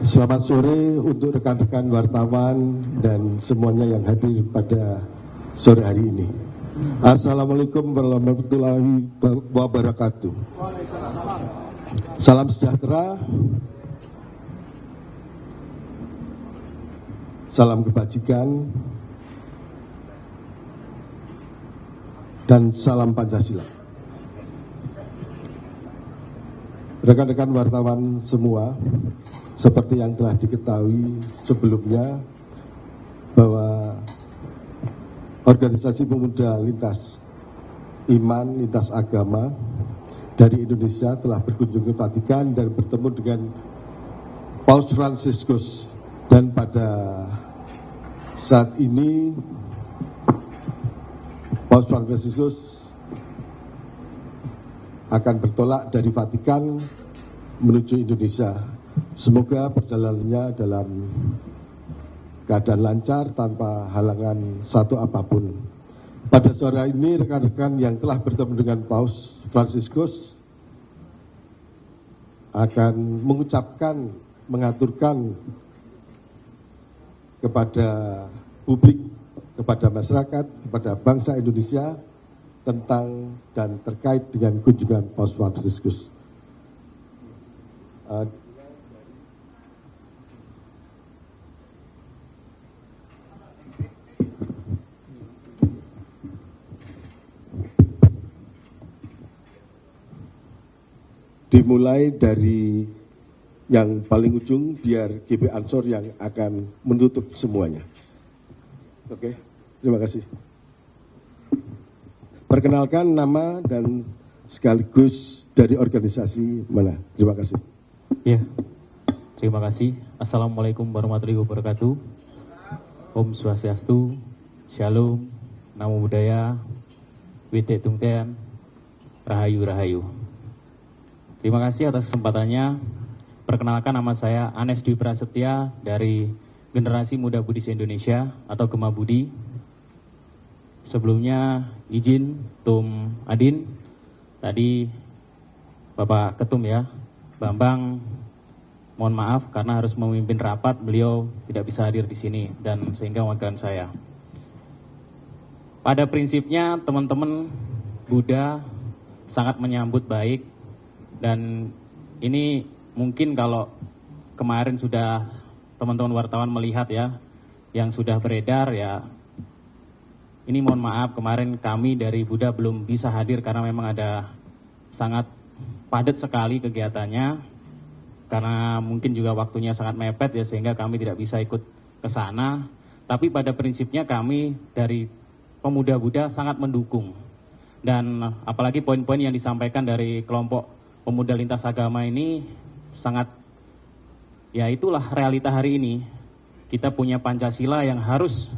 Selamat sore untuk rekan-rekan wartawan dan semuanya yang hadir pada sore hari ini. Assalamualaikum warahmatullahi wabarakatuh. Salam sejahtera, salam kebajikan, dan salam Pancasila. Rekan-rekan wartawan semua, seperti yang telah diketahui sebelumnya bahwa Organisasi Pemuda Lintas Iman, Lintas Agama dari Indonesia telah berkunjung ke Vatikan dan bertemu dengan Paus Fransiskus. Dan pada saat ini Paus Fransiskus akan bertolak dari Vatikan menuju Indonesia. Semoga perjalanannya dalam keadaan lancar tanpa halangan satu apapun. Pada sore ini rekan-rekan yang telah bertemu dengan Paus Fransiskus akan mengucapkan, mengaturkan kepada publik, kepada masyarakat, kepada bangsa Indonesia tentang dan terkait dengan kunjungan Paus Fransiskus. Dimulai dari yang paling ujung, biar GB Ansor yang akan menutup semuanya. Oke, terima kasih. Perkenalkan nama dan sekaligus dari organisasi mana. Terima kasih. Ya, terima kasih. Assalamualaikum warahmatullahi wabarakatuh. Om Swastiastu, Shalom, Namo Buddhaya, Wite Tungten, Rahayu Rahayu. Terima kasih atas kesempatannya. Perkenalkan, nama saya Anes Dwi Prasetya dari Generasi Muda Buddhis Indonesia atau Gema Budi. Sebelumnya izin Tum Adin, tadi Bapak Ketum ya, Bambang, mohon maaf karena harus memimpin rapat, beliau tidak bisa hadir di sini dan sehingga mewakilkan saya. Pada prinsipnya teman-teman Buddha sangat menyambut baik, dan ini mungkin kalau kemarin sudah teman-teman wartawan melihat ya, yang sudah beredar ya, ini mohon maaf kemarin kami dari Buddha belum bisa hadir karena memang ada sangat padat sekali kegiatannya, karena mungkin juga waktunya sangat mepet ya, sehingga kami tidak bisa ikut ke sana. Tapi pada prinsipnya kami dari pemuda Buddha sangat mendukung, dan apalagi poin-poin yang disampaikan dari kelompok pemuda lintas agama ini sangat, ya itulah realita hari ini. Kita punya Pancasila yang harus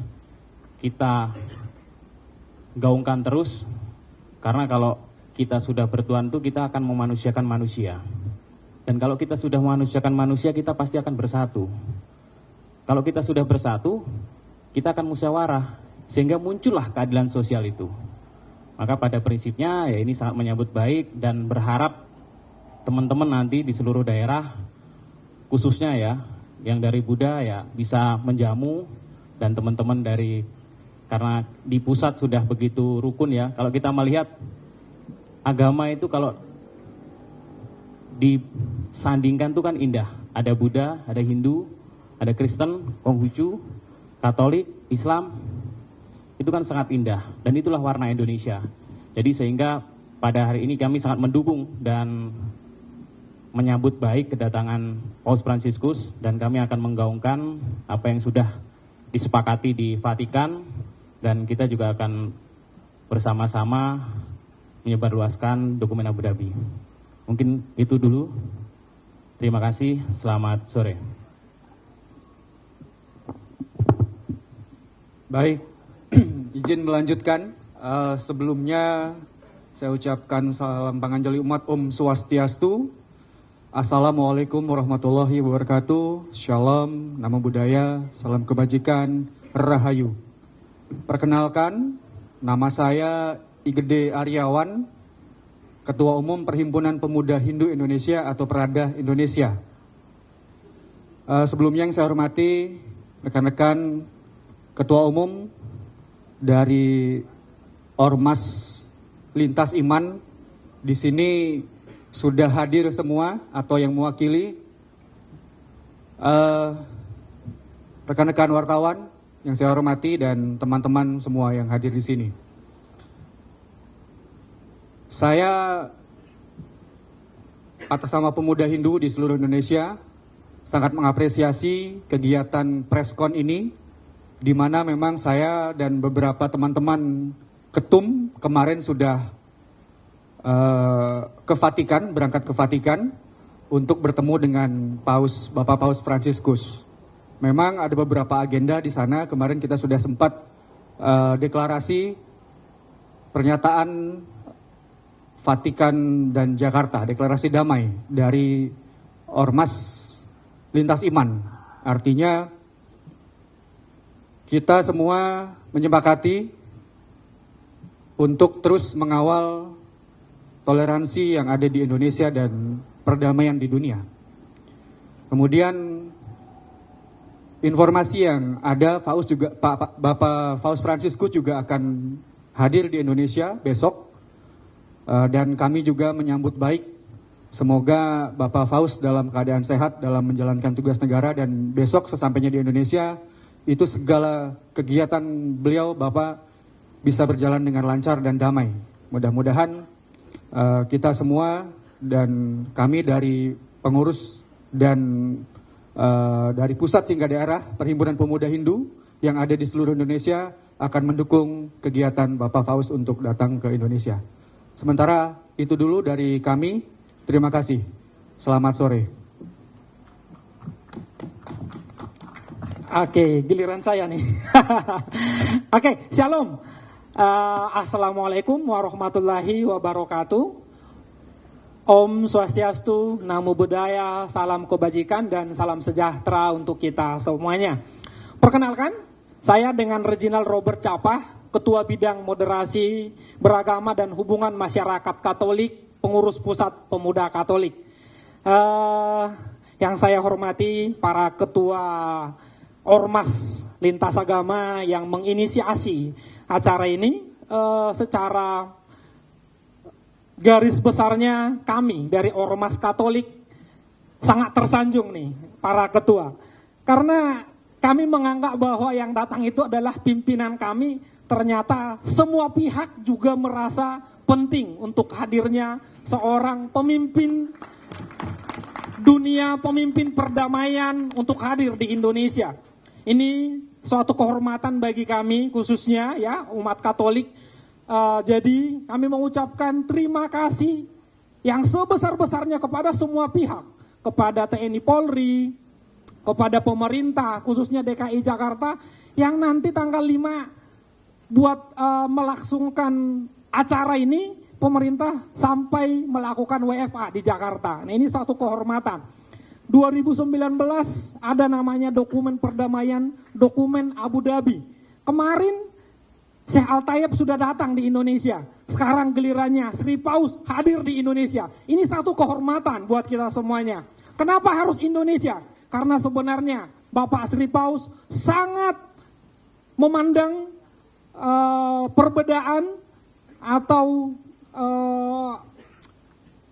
kita gaungkan terus, karena kalau kita sudah bertuan itu kita akan memanusiakan manusia, dan kalau kita sudah memanusiakan manusia kita pasti akan bersatu. Kalau kita sudah bersatu kita akan musyawarah sehingga muncullah keadilan sosial itu. Maka pada prinsipnya ya ini sangat menyambut baik, dan berharap teman-teman nanti di seluruh daerah khususnya ya yang dari Buddha ya bisa menjamu, dan teman-teman dari, karena di pusat sudah begitu rukun ya. Kalau kita melihat agama itu kalau disandingkan itu kan indah. Ada Buddha, ada Hindu, ada Kristen, Konghucu, Katolik, Islam. Itu kan sangat indah, dan itulah warna Indonesia. Jadi sehingga pada hari ini kami sangat mendukung dan menyambut baik kedatangan Paus Fransiskus, dan kami akan menggaungkan apa yang sudah disepakati di Vatikan, dan kita juga akan bersama-sama menyebarluaskan dokumen Abu Dhabi. Mungkin itu dulu. Terima kasih, selamat sore. Baik, izin melanjutkan. Sebelumnya saya ucapkan salam panganjali umat Om Swastiastu. Assalamualaikum warahmatullahi wabarakatuh. Shalom, Namo Buddhaya, salam kebajikan, Rahayu. Perkenalkan, nama saya I Gede Aryawan, Ketua Umum Perhimpunan Pemuda Hindu Indonesia atau Perada Indonesia. Sebelumnya yang saya hormati rekan-rekan Ketua Umum dari Ormas Lintas Iman, di sini sudah hadir semua atau yang mewakili, rekan-rekan wartawan yang saya hormati dan teman-teman semua yang hadir di sini. Saya atas nama pemuda Hindu di seluruh Indonesia sangat mengapresiasi kegiatan preskon ini, di mana memang saya dan beberapa teman-teman ketum kemarin sudah ke Vatikan, berangkat ke Vatikan untuk bertemu dengan Bapak Paus Fransiskus. Memang ada beberapa agenda di sana. Kemarin kita sudah sempat deklarasi pernyataan Vatikan dan Jakarta, deklarasi damai dari Ormas Lintas Iman. Artinya kita semua menyepakati untuk terus mengawal toleransi yang ada di Indonesia dan perdamaian di dunia. Kemudian informasi yang ada, Bapak Paus Fransiskus juga akan hadir di Indonesia besok, dan kami juga menyambut baik. Semoga Bapak Paus dalam keadaan sehat dalam menjalankan tugas negara, dan besok sesampainya di Indonesia itu segala kegiatan beliau Bapak bisa berjalan dengan lancar dan damai. Mudah-mudahan kita semua dan kami dari pengurus dan dari pusat hingga daerah Perhimpunan Pemuda Hindu yang ada di seluruh Indonesia akan mendukung kegiatan Bapak Paus untuk datang ke Indonesia. Sementara itu dulu dari kami. Terima kasih. Selamat sore. Oke, giliran saya nih. Oke, shalom. Assalamualaikum warahmatullahi wabarakatuh. Om Swastiastu, Namo Buddhaya, salam kebajikan dan salam sejahtera untuk kita semuanya. Perkenalkan, saya dengan Reginald Robert Capah, Ketua Bidang Moderasi Beragama dan Hubungan Masyarakat Katolik, Pengurus Pusat Pemuda Katolik. Yang saya hormati para ketua Ormas Lintas Agama yang menginisiasi acara ini, secara garis besarnya kami dari Ormas Katolik sangat tersanjung nih para ketua. Karena kami menganggap bahwa yang datang itu adalah pimpinan kami, ternyata semua pihak juga merasa penting untuk hadirnya seorang pemimpin dunia, pemimpin perdamaian untuk hadir di Indonesia. Ini suatu kehormatan bagi kami khususnya ya umat Katolik. Jadi kami mengucapkan terima kasih yang sebesar-besarnya kepada semua pihak, kepada TNI Polri, kepada pemerintah khususnya DKI Jakarta yang nanti tanggal 5 buat melangsungkan acara ini. Pemerintah sampai melakukan WFA di Jakarta. Nah, ini satu kehormatan. 2019 ada namanya dokumen perdamaian, dokumen Abu Dhabi. Kemarin Syekh Al-Tayyib sudah datang di Indonesia. Sekarang gilirannya Sri Paus hadir di Indonesia. Ini satu kehormatan buat kita semuanya. Kenapa harus Indonesia? Karena sebenarnya Bapak Sri Paus sangat memandang perbedaan atau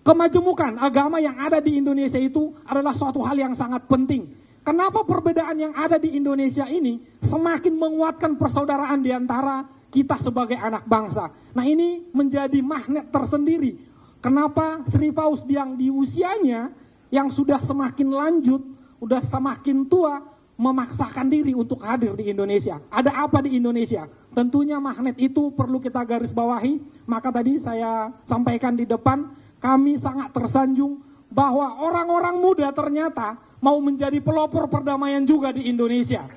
kemajemukan agama yang ada di Indonesia itu adalah suatu hal yang sangat penting. Kenapa perbedaan yang ada di Indonesia ini semakin menguatkan persaudaraan di antara kita sebagai anak bangsa. Nah, ini menjadi magnet tersendiri. Kenapa Sri Paus yang di usianya yang sudah semakin lanjut, udah semakin tua, memaksakan diri untuk hadir di Indonesia. Ada apa di Indonesia? Tentunya magnet itu perlu kita garis bawahi. Maka tadi saya sampaikan di depan, kami sangat tersanjung bahwa orang-orang muda ternyata mau menjadi pelopor perdamaian juga di Indonesia.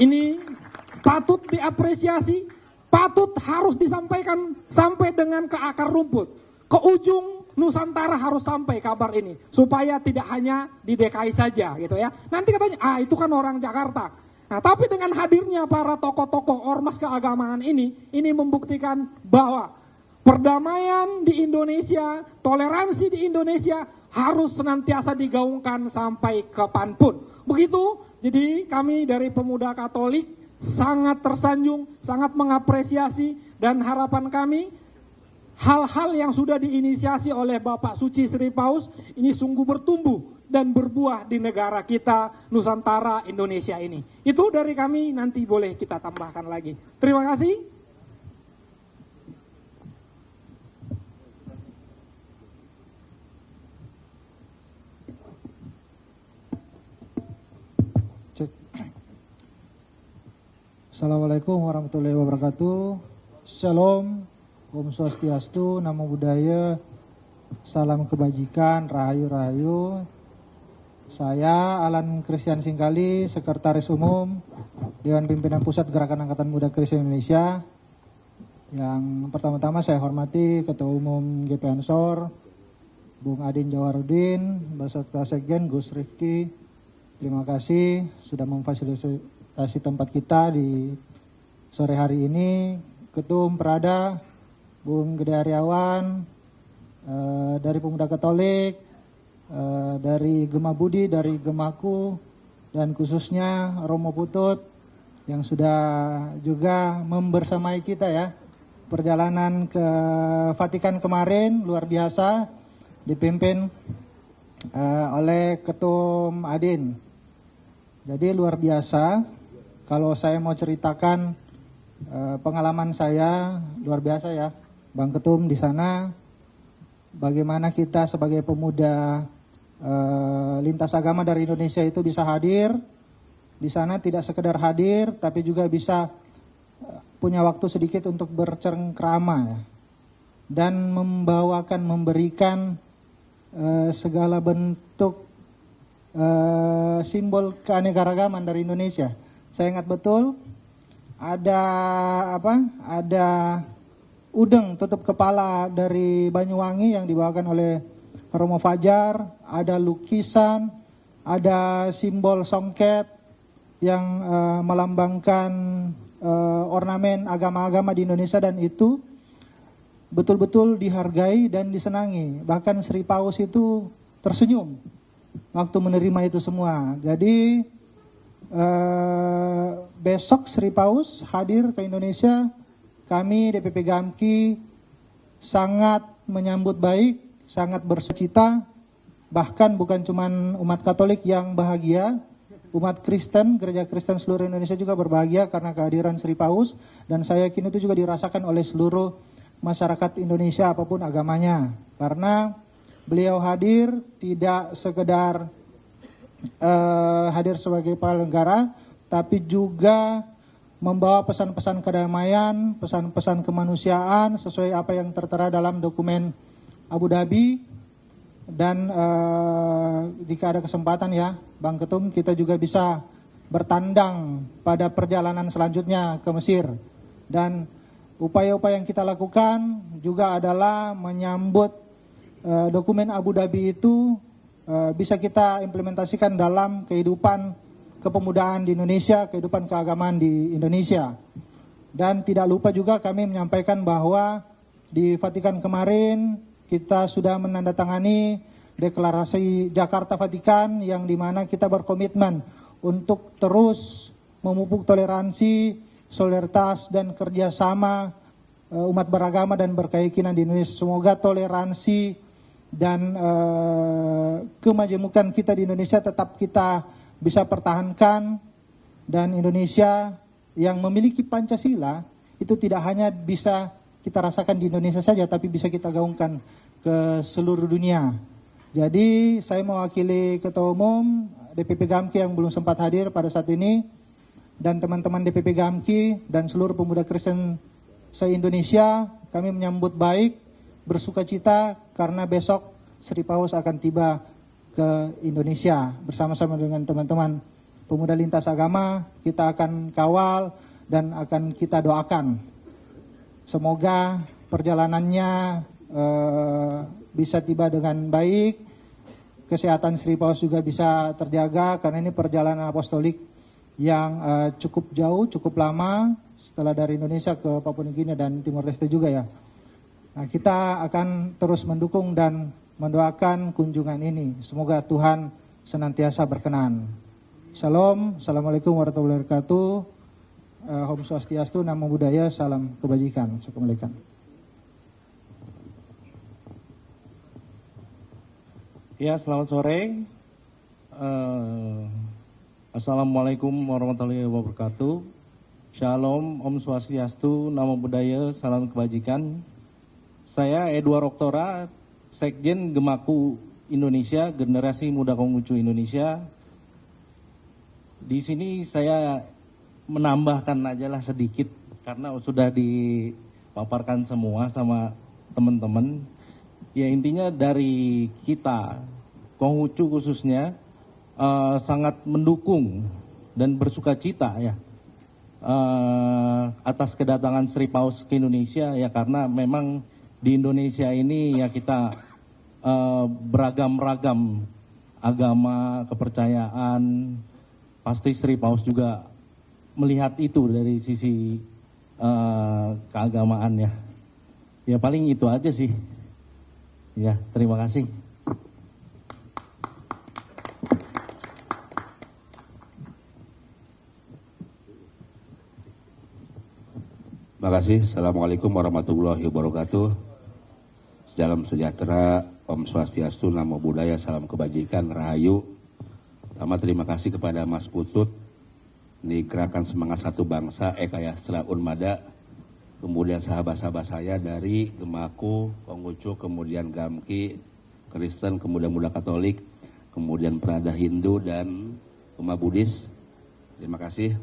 Ini patut diapresiasi, patut harus disampaikan sampai dengan ke akar rumput. Ke ujung Nusantara harus sampai kabar ini, supaya tidak hanya di DKI saja gitu ya. Nanti katanya, itu kan orang Jakarta. Nah, tapi dengan hadirnya para tokoh-tokoh ormas keagamaan ini membuktikan bahwa perdamaian di Indonesia, toleransi di Indonesia harus senantiasa digaungkan sampai kapanpun. Begitu, jadi kami dari Pemuda Katolik sangat tersanjung, sangat mengapresiasi, dan harapan kami hal-hal yang sudah diinisiasi oleh Bapak Suci Sri Paus ini sungguh bertumbuh dan berbuah di negara kita, Nusantara, Indonesia ini. Itu dari kami, nanti boleh kita tambahkan lagi. Terima kasih. Assalamualaikum warahmatullahi wabarakatuh. Shalom, Om Swastiastu, Namo Buddhaya, salam kebajikan, rahayu-rahayu. Saya Alan Christian Singkali, Sekretaris Umum Dewan Pimpinan Pusat Gerakan Angkatan Muda Kristen Indonesia. Yang pertama-tama saya hormati Ketua Umum GP Ansor, Bung Adin Jawarudin, beserta Sekjen Gus Rifki. Terima kasih sudah memfasilitasi tempat kita di sore hari ini. Ketum Perada, Bung Gede Aryawan, dari Pemuda Katolik, dari Gema Budi, dari Gemaku, dan khususnya Romo Putut yang sudah juga membersamai kita ya. Perjalanan ke Vatikan kemarin luar biasa, dipimpin oleh Ketum Adin. Jadi luar biasa. Kalau saya mau ceritakan pengalaman saya luar biasa ya, Bang Ketum di sana. Bagaimana kita sebagai pemuda lintas agama dari Indonesia itu bisa hadir di sana, tidak sekedar hadir, tapi juga bisa punya waktu sedikit untuk bercengkrama ya, dan memberikan segala bentuk simbol keanekaragaman dari Indonesia. Saya ingat betul ada udeng tutup kepala dari Banyuwangi yang dibawakan oleh Romo Fajar, ada lukisan, ada simbol songket yang melambangkan ornamen agama-agama di Indonesia, dan itu betul-betul dihargai dan disenangi. Bahkan Sri Paus itu tersenyum waktu menerima itu semua. Jadi besok Sri Paus hadir ke Indonesia, kami DPP Gamki sangat menyambut baik, sangat bersukacita. Bahkan bukan cuma umat Katolik yang bahagia, umat Kristen, gereja Kristen seluruh Indonesia juga berbahagia karena kehadiran Sri Paus, dan saya yakin itu juga dirasakan oleh seluruh masyarakat Indonesia apapun agamanya, karena beliau hadir tidak sekedar hadir sebagai penyelenggara, tapi juga membawa pesan-pesan kedamaian, pesan-pesan kemanusiaan sesuai apa yang tertera dalam dokumen Abu Dhabi. Dan jika ada kesempatan ya Bang Ketum, kita juga bisa bertandang pada perjalanan selanjutnya ke Mesir. Dan upaya-upaya yang kita lakukan juga adalah menyambut dokumen Abu Dhabi itu bisa kita implementasikan dalam kehidupan kepemudaan di Indonesia, kehidupan keagamaan di Indonesia. Dan tidak lupa juga kami menyampaikan bahwa di Vatikan kemarin kita sudah menandatangani deklarasi Jakarta Vatikan, yang dimana kita berkomitmen untuk terus memupuk toleransi, solidaritas, dan kerjasama umat beragama dan berkeyakinan di Indonesia. Semoga toleransi dan kemajemukan kita di Indonesia tetap kita bisa pertahankan, dan Indonesia yang memiliki Pancasila itu tidak hanya bisa kita rasakan di Indonesia saja, tapi bisa kita gaungkan ke seluruh dunia. Jadi saya mewakili Ketua Umum DPP Gamki yang belum sempat hadir pada saat ini, dan teman-teman DPP Gamki dan seluruh pemuda Kristen se-Indonesia, kami menyambut baik, bersukacita karena besok Sri Paus akan tiba ke Indonesia. Bersama-sama dengan teman-teman pemuda lintas agama, kita akan kawal dan akan kita doakan. Semoga perjalanannya bisa tiba dengan baik, kesehatan Sri Paus juga bisa terjaga, karena ini perjalanan apostolik yang cukup jauh, cukup lama, setelah dari Indonesia ke Papua Nugini dan Timor Leste juga ya. Nah, kita akan terus mendukung dan mendoakan kunjungan ini. Semoga Tuhan senantiasa berkenan. Shalom, Assalamualaikum warahmatullahi wabarakatuh. Om Swastiastu, Namo Buddhaya, salam kebajikan. Assalamualaikum. Ya, selamat sore. Assalamualaikum warahmatullahi wabarakatuh. Shalom, Om Swastiastu, Namo Buddhaya, salam kebajikan. Saya Edward Oktora, Sekjen Gemaku Indonesia, Generasi Muda Konghucu Indonesia. Di sini saya menambahkan aja lah sedikit karena sudah dipaparkan semua sama teman-teman. Ya, intinya dari kita Konghucu khususnya sangat mendukung dan bersukacita ya atas kedatangan Sri Paus ke Indonesia ya, karena memang di Indonesia ini ya kita beragam-ragam agama, kepercayaan. Pasti Sri Paus juga melihat itu dari sisi keagamaan ya. Ya paling itu aja sih. Ya, terima kasih. Terima kasih. Assalamualaikum warahmatullahi wabarakatuh. Salam sejahtera, Om Swastiastu, Namo Buddhaya, salam kebajikan, Rahayu. Pertama terima kasih kepada Mas Putut, ini Gerakan Semangat Satu Bangsa, Eka Yastra Unmada, kemudian sahabat-sahabat saya dari Gemaku, Konghucu, kemudian Gamki, Kristen, kemudian Muda Katolik, kemudian Prada Hindu, dan umat Buddhis. Terima kasih.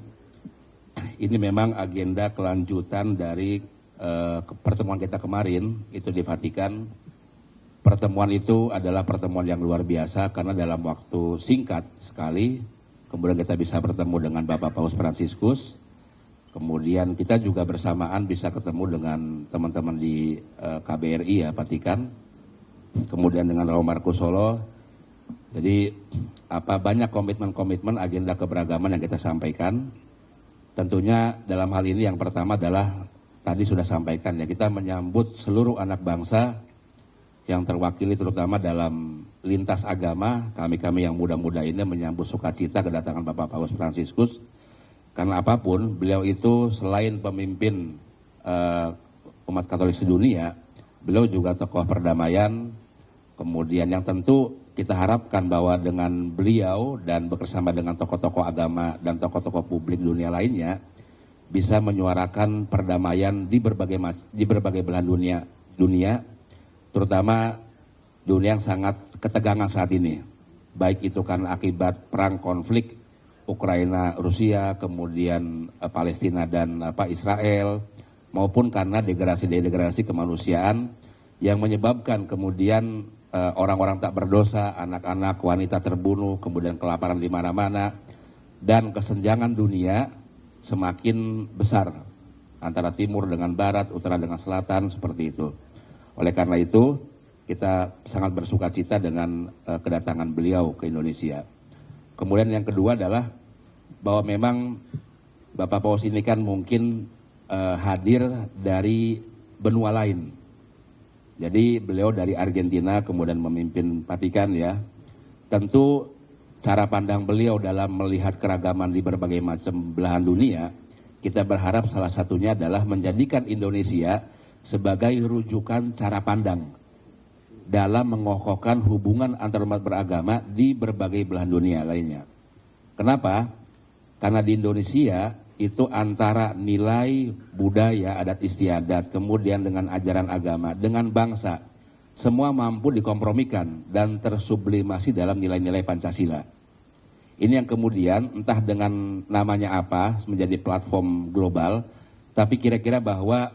Ini memang agenda kelanjutan dari pertemuan kita kemarin itu di Vatikan. Pertemuan itu adalah pertemuan yang luar biasa karena dalam waktu singkat sekali kemudian kita bisa bertemu dengan Bapak Paus Fransiskus. Kemudian kita juga bersamaan bisa ketemu dengan teman-teman di KBRI ya, Vatikan. Kemudian dengan Romo Markus Solo. Jadi banyak komitmen-komitmen agenda keberagaman yang kita sampaikan. Tentunya dalam hal ini yang pertama adalah tadi sudah sampaikan ya, kita menyambut seluruh anak bangsa yang terwakili terutama dalam lintas agama. Kami yang muda-muda ini menyambut sukacita kedatangan Bapak Paus Fransiskus. Karena apapun, beliau itu selain pemimpin umat Katolik sedunia, beliau juga tokoh perdamaian. Kemudian yang tentu kita harapkan bahwa dengan beliau dan bersama dengan tokoh-tokoh agama dan tokoh-tokoh publik dunia lainnya bisa menyuarakan perdamaian di berbagai belahan dunia, terutama dunia yang sangat ketegangan saat ini, baik itu karena akibat perang konflik Ukraina Rusia, kemudian Palestina dan Israel, maupun karena degradasi kemanusiaan yang menyebabkan kemudian orang-orang tak berdosa, anak-anak, wanita terbunuh, kemudian kelaparan di mana-mana, dan kesenjangan dunia semakin besar antara timur dengan barat, utara dengan selatan, seperti itu. Oleh karena itu, kita sangat bersukacita dengan kedatangan beliau ke Indonesia. Kemudian yang kedua adalah bahwa memang Bapak Paus ini kan mungkin hadir dari benua lain. Jadi beliau dari Argentina kemudian memimpin Vatikan ya. Tentu cara pandang beliau dalam melihat keragaman di berbagai macam belahan dunia, kita berharap salah satunya adalah menjadikan Indonesia sebagai rujukan cara pandang dalam mengokohkan hubungan antar umat beragama di berbagai belahan dunia lainnya. Kenapa? Karena di Indonesia itu antara nilai budaya, adat istiadat, kemudian dengan ajaran agama, dengan bangsa, semua mampu dikompromikan dan tersublimasi dalam nilai-nilai Pancasila. Ini yang kemudian entah dengan namanya apa menjadi platform global, tapi kira-kira bahwa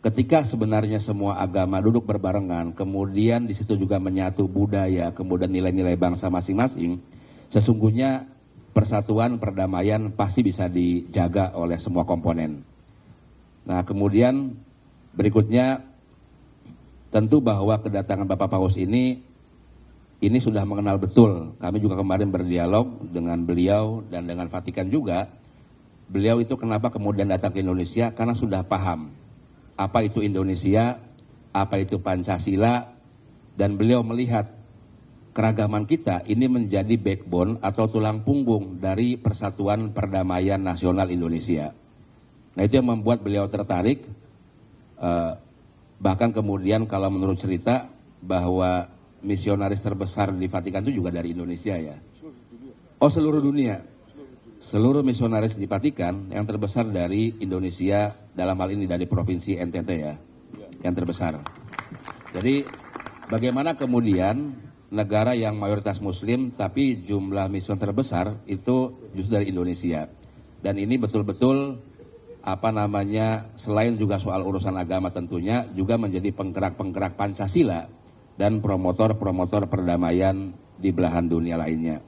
ketika sebenarnya semua agama duduk berbarengan, kemudian di situ juga menyatu budaya, kemudian nilai-nilai bangsa masing-masing, sesungguhnya persatuan, perdamaian pasti bisa dijaga oleh semua komponen. Nah, kemudian berikutnya tentu bahwa kedatangan Bapak Paus ini sudah mengenal betul. Kami juga kemarin berdialog dengan beliau dan dengan Vatikan juga. Beliau itu kenapa kemudian datang ke Indonesia? Karena sudah paham apa itu Indonesia, apa itu Pancasila, dan beliau melihat keragaman kita ini menjadi backbone atau tulang punggung dari persatuan perdamaian nasional Indonesia. Nah, itu yang membuat beliau tertarik, bahkan kemudian kalau menurut cerita bahwa misionaris terbesar di Vatikan itu juga dari Indonesia ya. Oh, seluruh dunia. Seluruh misionaris di Vatikan yang terbesar dari Indonesia, dalam hal ini dari provinsi NTT ya, yang terbesar. Jadi bagaimana kemudian negara yang mayoritas Muslim tapi jumlah mision terbesar itu justru dari Indonesia. Dan ini betul-betul selain juga soal urusan agama tentunya juga menjadi penggerak-penggerak Pancasila dan promotor-promotor perdamaian di belahan dunia lainnya.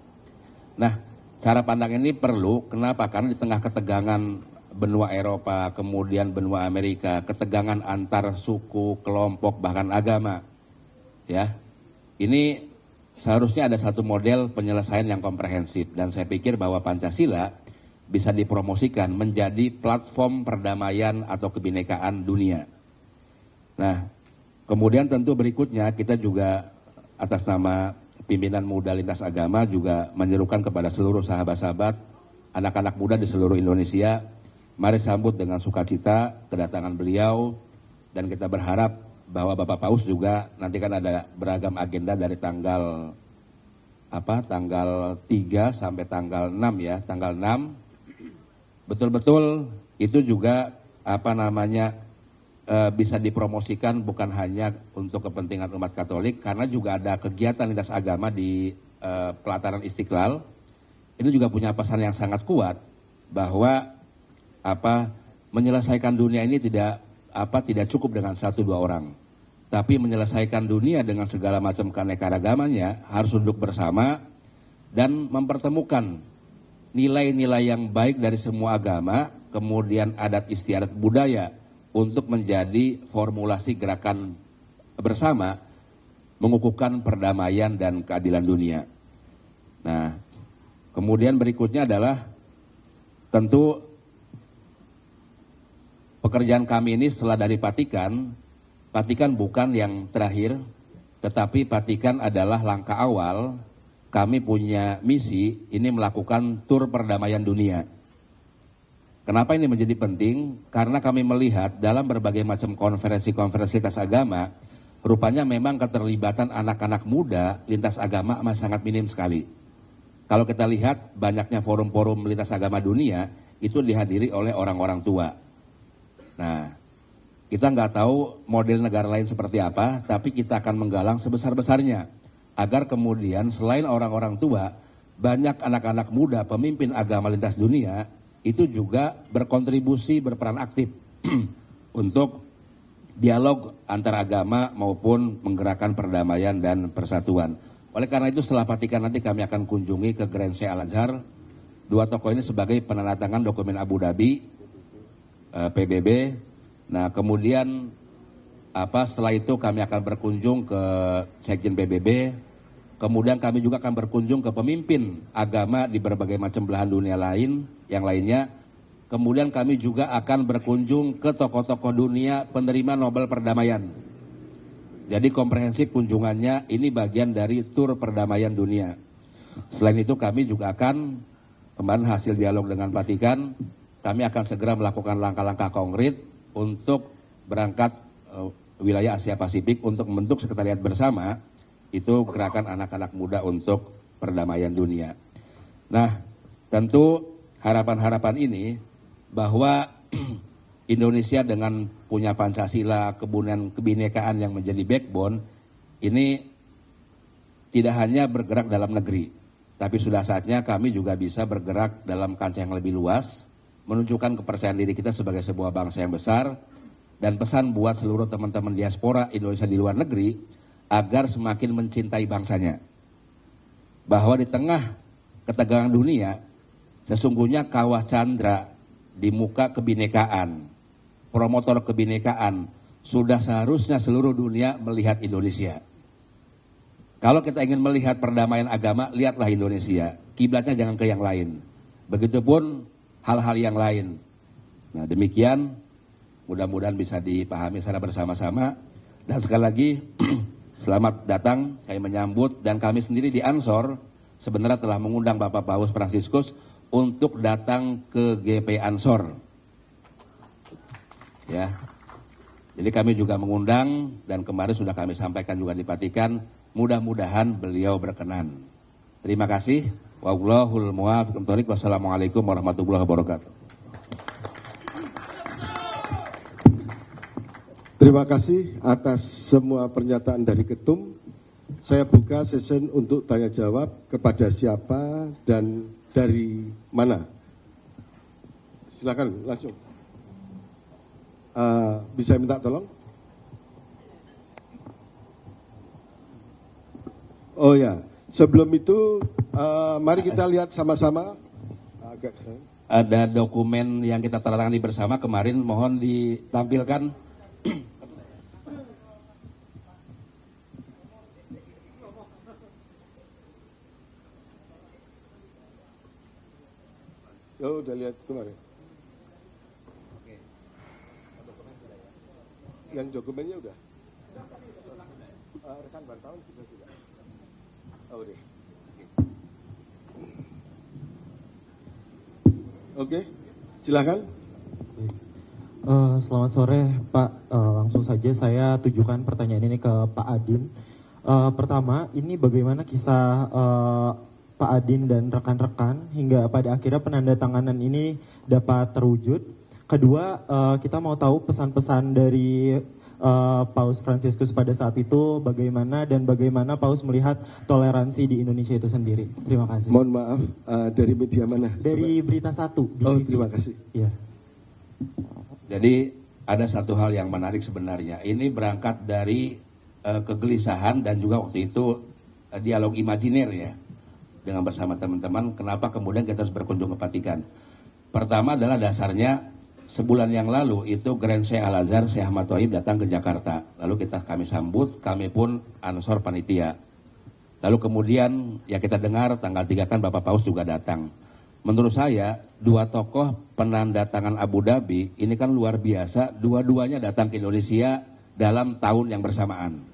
Nah, cara pandang ini perlu, kenapa? Karena di tengah ketegangan benua Eropa, kemudian benua Amerika, ketegangan antar suku, kelompok, bahkan agama, ya, ini seharusnya ada satu model penyelesaian yang komprehensif, dan saya pikir bahwa Pancasila bisa dipromosikan menjadi platform perdamaian atau kebinekaan dunia. Nah, kemudian tentu berikutnya kita juga atas nama pimpinan muda lintas agama juga menyerukan kepada seluruh sahabat-sahabat, anak-anak muda di seluruh Indonesia, mari sambut dengan sukacita kedatangan beliau, dan kita berharap bahwa Bapak Paus juga nanti kan ada beragam agenda dari tanggal 3 sampai tanggal 6 ya, tanggal 6 betul-betul itu juga bisa dipromosikan bukan hanya untuk kepentingan umat Katolik, karena juga ada kegiatan lintas agama di pelataran Istiqlal. Ini juga punya pesan yang sangat kuat bahwa menyelesaikan dunia ini tidak cukup dengan 1-2 orang, tapi menyelesaikan dunia dengan segala macam keanekaragamannya harus duduk bersama dan mempertemukan nilai-nilai yang baik dari semua agama, kemudian adat istiadat budaya untuk menjadi formulasi gerakan bersama mengukuhkan perdamaian dan keadilan dunia. Nah, kemudian berikutnya adalah tentu pekerjaan kami ini setelah dari Vatikan bukan yang terakhir, tetapi Vatikan adalah langkah awal. Kami punya misi ini melakukan tur perdamaian dunia. Kenapa ini menjadi penting? Karena kami melihat dalam berbagai macam konferensi-konferensi lintas agama, rupanya memang keterlibatan anak-anak muda lintas agama masih sangat minim sekali. Kalau kita lihat banyaknya forum-forum lintas agama dunia, itu dihadiri oleh orang-orang tua. Nah, kita nggak tahu model negara lain seperti apa, tapi kita akan menggalang sebesar-besarnya agar kemudian selain orang-orang tua, banyak anak-anak muda pemimpin agama lintas dunia itu juga berkontribusi, berperan aktif untuk dialog antar agama maupun menggerakkan perdamaian dan persatuan. Oleh karena itu setelah Vatikan nanti kami akan kunjungi ke Grand Sheikh Al-Azhar. 2 tokoh ini sebagai penandatangan dokumen Abu Dhabi, PBB. Nah, kemudian setelah itu kami akan berkunjung ke Sekjen PBB, kemudian kami juga akan berkunjung ke pemimpin agama di berbagai macam belahan dunia yang lainnya. Kemudian kami juga akan berkunjung ke tokoh-tokoh dunia penerima Nobel Perdamaian. Jadi komprehensif kunjungannya ini bagian dari tur perdamaian dunia. Selain itu kami juga akan, kemarin hasil dialog dengan Vatikan, kami akan segera melakukan langkah-langkah konkret untuk berangkat wilayah Asia Pasifik untuk membentuk sekretariat bersama, itu gerakan anak-anak muda untuk perdamaian dunia. Nah, tentu harapan-harapan ini bahwa Indonesia dengan punya Pancasila, kebinekaan yang menjadi backbone, ini tidak hanya bergerak dalam negeri, tapi sudah saatnya kami juga bisa bergerak dalam kancah yang lebih luas, menunjukkan kepercayaan diri kita sebagai sebuah bangsa yang besar, dan pesan buat seluruh teman-teman diaspora Indonesia di luar negeri agar semakin mencintai bangsanya. Bahwa di tengah ketegangan dunia, sesungguhnya Kawah Chandra di muka kebinekaan, promotor kebinekaan, sudah seharusnya seluruh dunia melihat Indonesia. Kalau kita ingin melihat perdamaian agama, lihatlah Indonesia. Kiblatnya jangan ke yang lain. Begitupun hal-hal yang lain. Nah, demikian mudah-mudahan bisa dipahami secara bersama-sama. Dan sekali lagi, selamat datang, kami menyambut, dan kami sendiri di Ansor sebenarnya telah mengundang Bapak Paus Fransiskus untuk datang ke GP Ansor. Ya, jadi kami juga mengundang, dan kemarin sudah kami sampaikan juga di Vatikan, mudah-mudahan beliau berkenan. Terima kasih. Wallahul muwaffiq. Wassalamualaikum warahmatullahi wabarakatuh. Terima kasih atas semua pernyataan dari Ketum. Saya buka sesi untuk tanya jawab kepada siapa dan dari mana. Silakan langsung. Bisa minta tolong? Oh ya, sebelum itu mari kita lihat sama-sama. Ada dokumen yang kita tanda tangani bersama kemarin, mohon ditampilkan. Oh, udah lihat kemarin. Yang dokumennya udah. Rekan wartawan sudah tidak. Oh, deh. Oke, silakan. Selamat sore Pak, langsung saja saya tujukan pertanyaan ini ke Pak Adin. Pertama, ini bagaimana kisah Pak Adin dan rekan-rekan hingga pada akhirnya penandatanganan ini dapat terwujud. Kedua, kita mau tahu pesan-pesan dari Paus Fransiskus pada saat itu bagaimana dan bagaimana Paus melihat toleransi di Indonesia itu sendiri. Terima kasih. Mohon maaf, dari media mana? Dari Berita Satu. Oh, terima kasih. Ya. Jadi ada satu hal yang menarik sebenarnya. Ini berangkat dari kegelisahan dan juga waktu itu dialog imajiner ya. Dengan bersama teman-teman, kenapa kemudian kita harus berkunjung ke Vatikan. Pertama adalah dasarnya sebulan yang lalu itu Grand Sheikh Al-Azhar, Syekh Ahmad Thayyib datang ke Jakarta. Lalu kami sambut, kami pun Ansor panitia. Lalu kemudian ya kita dengar tanggal 3 kan Bapak Paus juga datang. Menurut saya, dua tokoh penandatangan Abu Dhabi ini kan luar biasa, dua-duanya datang ke Indonesia dalam tahun yang bersamaan.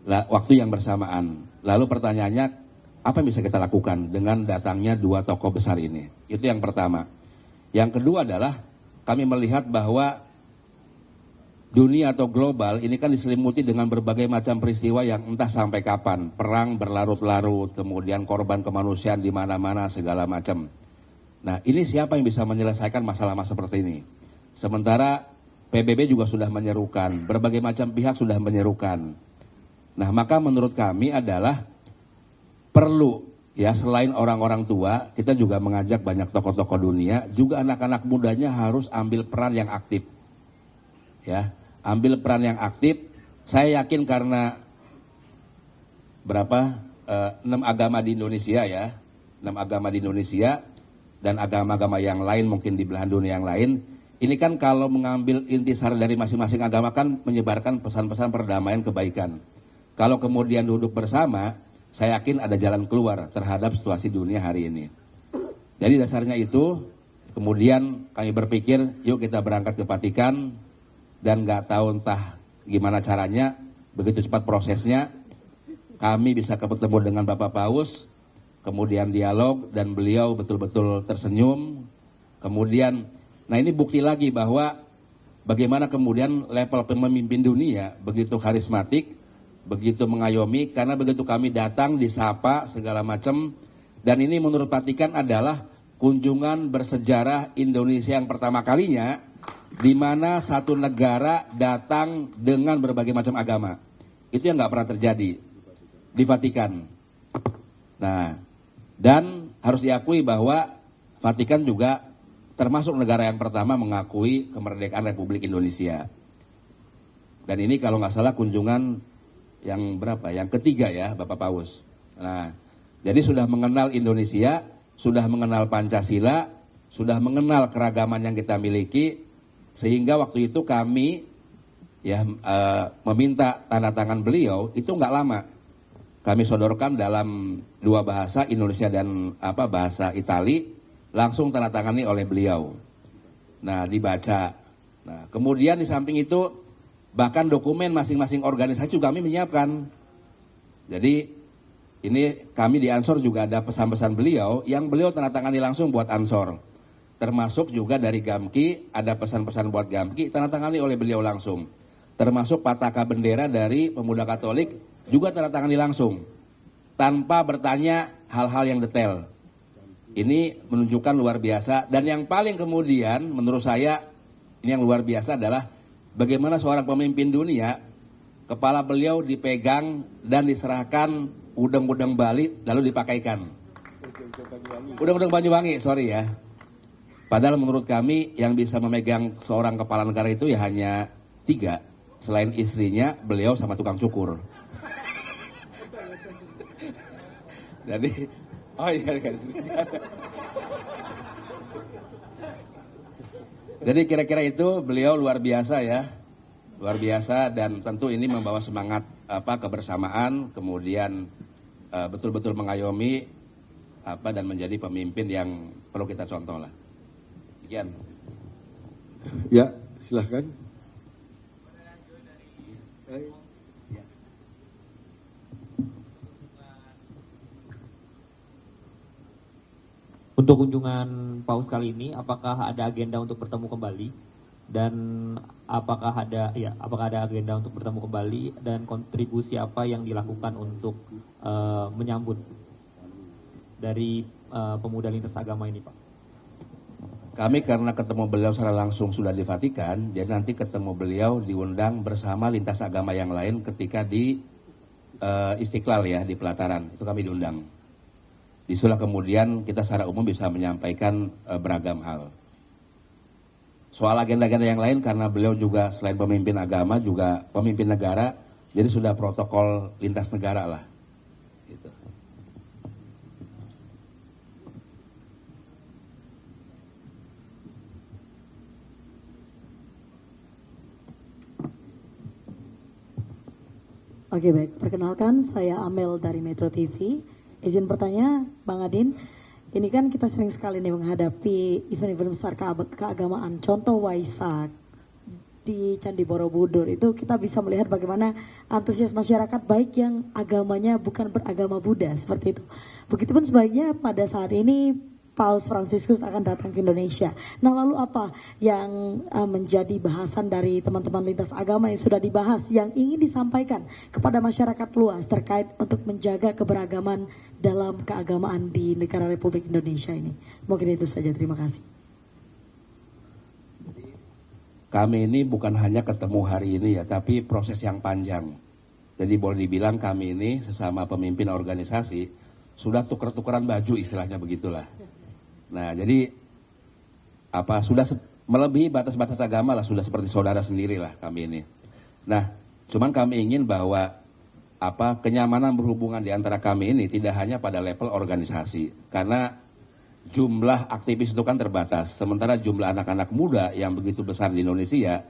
Waktu yang bersamaan. Lalu pertanyaannya, apa yang bisa kita lakukan dengan datangnya dua tokoh besar ini? Itu yang pertama. Yang kedua adalah kami melihat bahwa dunia atau global ini kan diselimuti dengan berbagai macam peristiwa yang entah sampai kapan. Perang berlarut-larut, kemudian korban kemanusiaan di mana-mana segala macam. Nah, ini siapa yang bisa menyelesaikan masalah-masalah seperti ini? Sementara PBB juga sudah menyerukan, berbagai macam pihak sudah menyerukan. Nah, maka menurut kami adalah perlu ya selain orang-orang tua, kita juga mengajak banyak tokoh-tokoh dunia, juga anak-anak mudanya harus ambil peran yang aktif. Ya, ambil peran yang aktif. Saya yakin karena 6 agama di Indonesia ya, 6 agama di Indonesia dan agama-agama yang lain mungkin di belahan dunia yang lain. Ini kan kalau mengambil intisar dari masing-masing agama kan menyebarkan pesan-pesan perdamaian kebaikan. Kalau kemudian duduk bersama, saya yakin ada jalan keluar terhadap situasi dunia hari ini. Jadi dasarnya itu, kemudian kami berpikir, yuk kita berangkat ke Vatikan, dan nggak tahu entah gimana caranya, begitu cepat prosesnya, kami bisa ketemu dengan Bapak Paus, kemudian dialog, dan beliau betul-betul tersenyum. Kemudian, nah ini bukti lagi bahwa bagaimana kemudian level pemimpin dunia begitu karismatik, begitu mengayomi, karena begitu kami datang disapa segala macam, dan ini menurut Vatikan adalah kunjungan bersejarah Indonesia yang pertama kalinya di mana satu negara datang dengan berbagai macam agama. Itu yang nggak pernah terjadi di Vatikan. Nah, dan harus diakui bahwa Vatikan juga termasuk negara yang pertama mengakui kemerdekaan Republik Indonesia. Dan ini kalau nggak salah kunjungan yang berapa? Yang ketiga ya, Bapak Paus. Nah, jadi sudah mengenal Indonesia, sudah mengenal Pancasila, sudah mengenal keragaman yang kita miliki, sehingga waktu itu kami ya meminta tanda tangan beliau itu nggak lama. Kami sodorkan dalam 2 bahasa, Indonesia dan bahasa Itali, langsung tanda tangani oleh beliau. Nah, dibaca. Nah, kemudian di samping itu Bahkan dokumen masing-masing organisasi juga kami menyiapkan. Jadi ini kami di Ansor juga ada pesan-pesan beliau yang beliau tanda tangani langsung buat Ansor. Termasuk juga dari Gamki, ada pesan-pesan buat Gamki tanda tangani oleh beliau langsung. Termasuk pataka bendera dari Pemuda Katolik juga tanda tangani langsung. Tanpa bertanya hal-hal yang detail. Ini menunjukkan luar biasa. Dan yang paling kemudian menurut saya ini yang luar biasa adalah bagaimana seorang pemimpin dunia, kepala beliau dipegang dan diserahkan udang-udang Bali lalu dipakaikan. Udang-udang Banyuwangi, sorry ya. Padahal menurut kami yang bisa memegang seorang kepala negara itu ya hanya 3. Selain istrinya, beliau sama tukang cukur. Jadi, oh iya kan. Jadi kira-kira itu beliau luar biasa ya, luar biasa dan tentu ini membawa semangat kebersamaan, kemudian betul-betul mengayomi dan menjadi pemimpin yang perlu kita contoh lah. Sekian. Ya, silahkan. Untuk kunjungan Paus kali ini, apakah ada agenda untuk bertemu kembali dan apakah ada agenda untuk bertemu kembali dan kontribusi apa yang dilakukan untuk menyambut dari pemuda lintas agama ini, Pak? Kami karena ketemu beliau secara langsung sudah di Vatikan, jadi nanti ketemu beliau diundang bersama lintas agama yang lain ketika di Istiqlal ya, di pelataran, itu kami diundang. Disitulah kemudian kita secara umum bisa menyampaikan beragam hal. Soal agenda-agenda yang lain karena beliau juga selain pemimpin agama juga pemimpin negara, jadi sudah protokol lintas negara lah. Gitu. Oke baik, perkenalkan saya Amel dari Metro TV. Izin bertanya, Bang Adin, ini kan kita sering sekali nih menghadapi event-event besar keagamaan, contoh Waisak di Candi Borobudur, itu kita bisa melihat bagaimana antusias masyarakat baik yang agamanya bukan beragama Buddha, seperti itu. Begitupun sebaliknya pada saat ini Paus Fransiskus akan datang ke Indonesia. Nah lalu apa yang menjadi bahasan dari teman-teman lintas agama yang sudah dibahas, yang ingin disampaikan kepada masyarakat luas terkait untuk menjaga keberagaman dalam keagamaan di negara Republik Indonesia ini? Mungkin itu saja, terima kasih. Kami ini bukan hanya ketemu hari ini ya, tapi proses yang panjang. Jadi boleh dibilang kami ini sesama pemimpin organisasi sudah tuker-tukeran baju, istilahnya begitulah. Nah, jadi sudah melebihi batas-batas agama lah, sudah seperti saudara sendiri lah kami ini. Nah, cuman kami ingin bahwa kenyamanan berhubungan di antara kami ini tidak hanya pada level organisasi, karena jumlah aktivis itu kan terbatas. Sementara jumlah anak-anak muda yang begitu besar di Indonesia,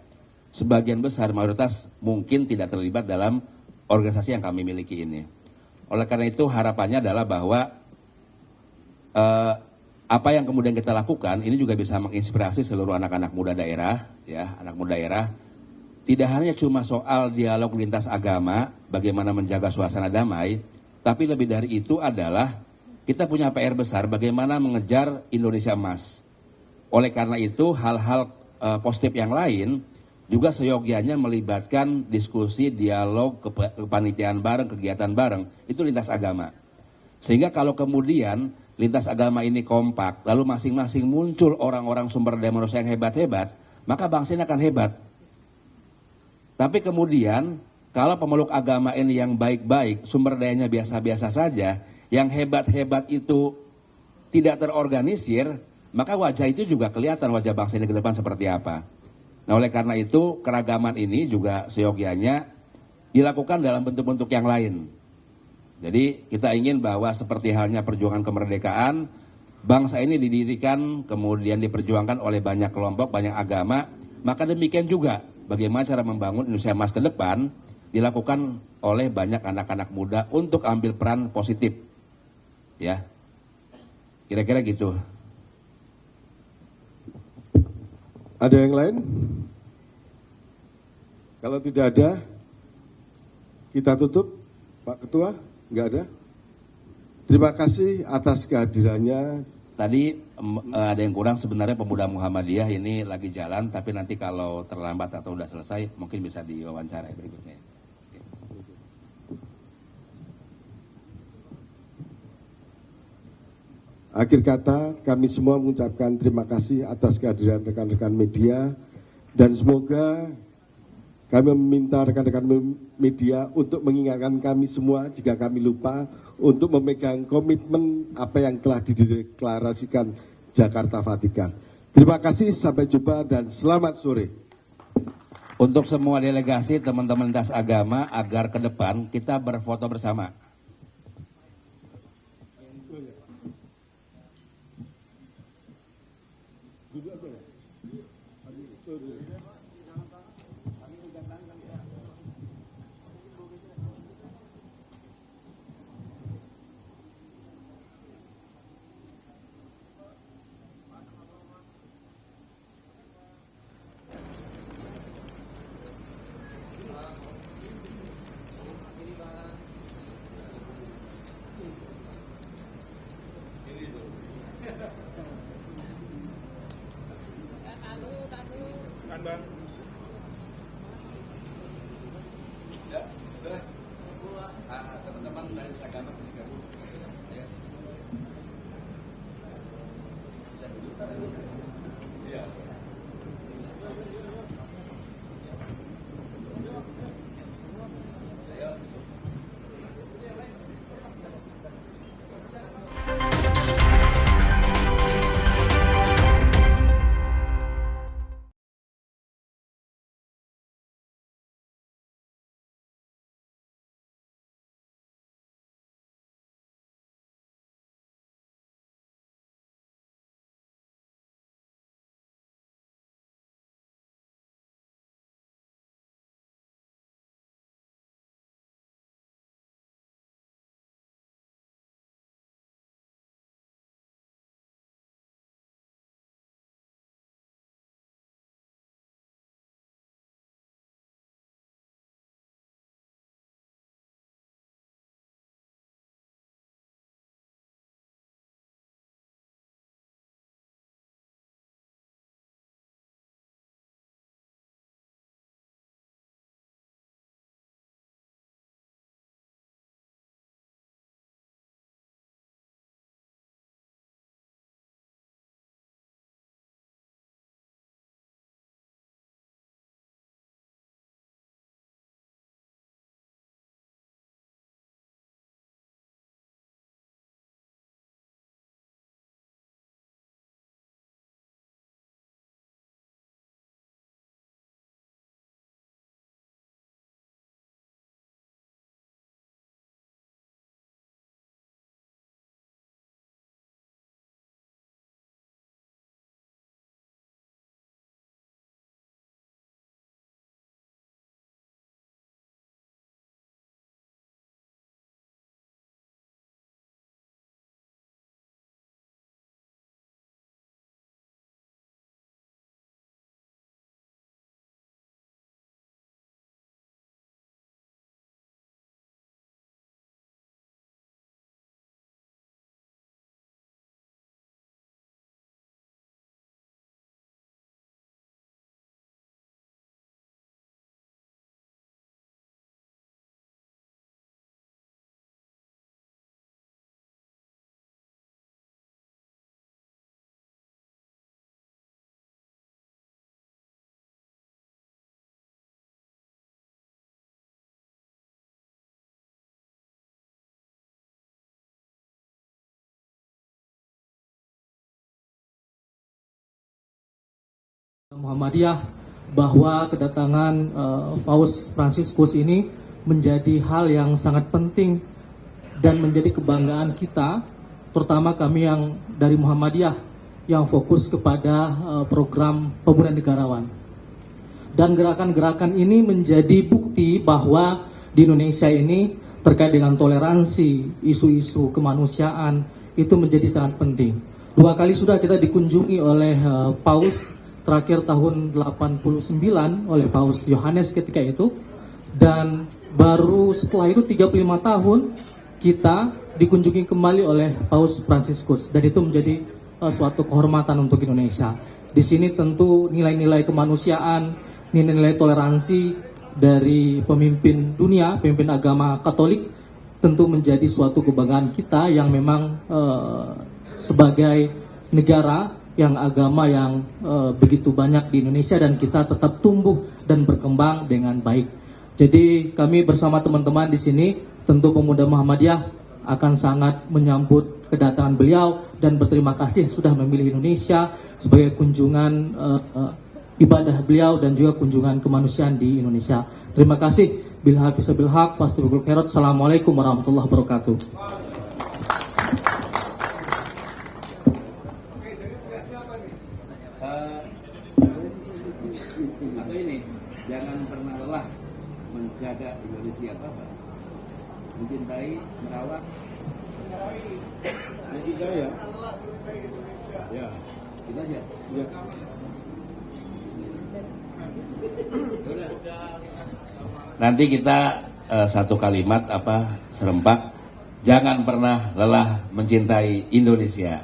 sebagian besar mayoritas mungkin tidak terlibat dalam organisasi yang kami miliki ini. Oleh karena itu harapannya adalah bahwa apa yang kemudian kita lakukan ini juga bisa menginspirasi seluruh anak-anak muda daerah, ya, anak muda daerah. Tidak hanya cuma soal dialog lintas agama, bagaimana menjaga suasana damai, tapi lebih dari itu adalah kita punya PR besar bagaimana mengejar Indonesia Emas. Oleh karena itu hal-hal positif yang lain juga seyogianya melibatkan diskusi, dialog, kepanitiaan bareng, kegiatan bareng, itu lintas agama. Sehingga kalau kemudian lintas agama ini kompak, lalu masing-masing muncul orang-orang sumber daya manusia yang hebat-hebat, maka bangsa ini akan hebat. Tapi kemudian kalau pemeluk agama ini yang baik-baik, sumber dayanya biasa-biasa saja, yang hebat-hebat itu tidak terorganisir, maka wajah itu juga kelihatan wajah bangsa ini ke depan seperti apa. Nah oleh karena itu keragaman ini juga seyogianya dilakukan dalam bentuk-bentuk yang lain. Jadi kita ingin bahwa seperti halnya perjuangan kemerdekaan, bangsa ini didirikan kemudian diperjuangkan oleh banyak kelompok, banyak agama, maka demikian juga bagaimana cara membangun Indonesia Emas ke depan dilakukan oleh banyak anak-anak muda untuk ambil peran positif. Ya, kira-kira gitu. Ada yang lain? Kalau tidak ada, kita tutup. Pak Ketua, nggak ada. Terima kasih atas kehadirannya. Tadi ada yang kurang, sebenarnya pemuda Muhammadiyah ini lagi jalan, tapi nanti kalau terlambat atau sudah selesai mungkin bisa diwawancara berikutnya. Akhir kata, kami semua mengucapkan terima kasih atas kehadiran rekan-rekan media, dan semoga kami meminta rekan-rekan media untuk mengingatkan kami semua jika kami lupa untuk memegang komitmen apa yang telah dideklarasikan Jakarta Vatikan. Terima kasih, sampai jumpa dan selamat sore. Untuk semua delegasi teman-teman lintas agama agar ke depan kita berfoto bersama. Teman-teman dari agama Muhammadiyah bahwa kedatangan Paus Fransiskus ini menjadi hal yang sangat penting dan menjadi kebanggaan kita, terutama kami yang dari Muhammadiyah yang fokus kepada program pemuda negarawan. Dan gerakan-gerakan ini menjadi bukti bahwa di Indonesia ini terkait dengan toleransi, isu-isu kemanusiaan itu menjadi sangat penting. 2 kali sudah kita dikunjungi oleh Paus terakhir tahun 89 oleh Paus Yohanes ketika itu, dan baru setelah itu 35 tahun kita dikunjungi kembali oleh Paus Fransiskus, dan itu menjadi suatu kehormatan untuk Indonesia. Di sini tentu nilai-nilai kemanusiaan, nilai-nilai toleransi dari pemimpin dunia, pemimpin agama Katolik tentu menjadi suatu kebanggaan kita yang memang sebagai negara yang agama yang begitu banyak di Indonesia, dan kita tetap tumbuh dan berkembang dengan baik. Jadi kami bersama teman-teman di sini, tentu Pemuda Muhammadiyah akan sangat menyambut kedatangan beliau dan berterima kasih sudah memilih Indonesia sebagai kunjungan ibadah beliau dan juga kunjungan kemanusiaan di Indonesia. Terima kasih. Bil hafiz bil haq, Pastor Kerot. Assalamualaikum warahmatullahi wabarakatuh. Atau ini, jangan pernah lelah menjaga Indonesia apa? Mencintai, merawat, Hidayah. Ya. itu aja. Ya. Nanti kita satu kalimat serempak, jangan pernah lelah mencintai Indonesia.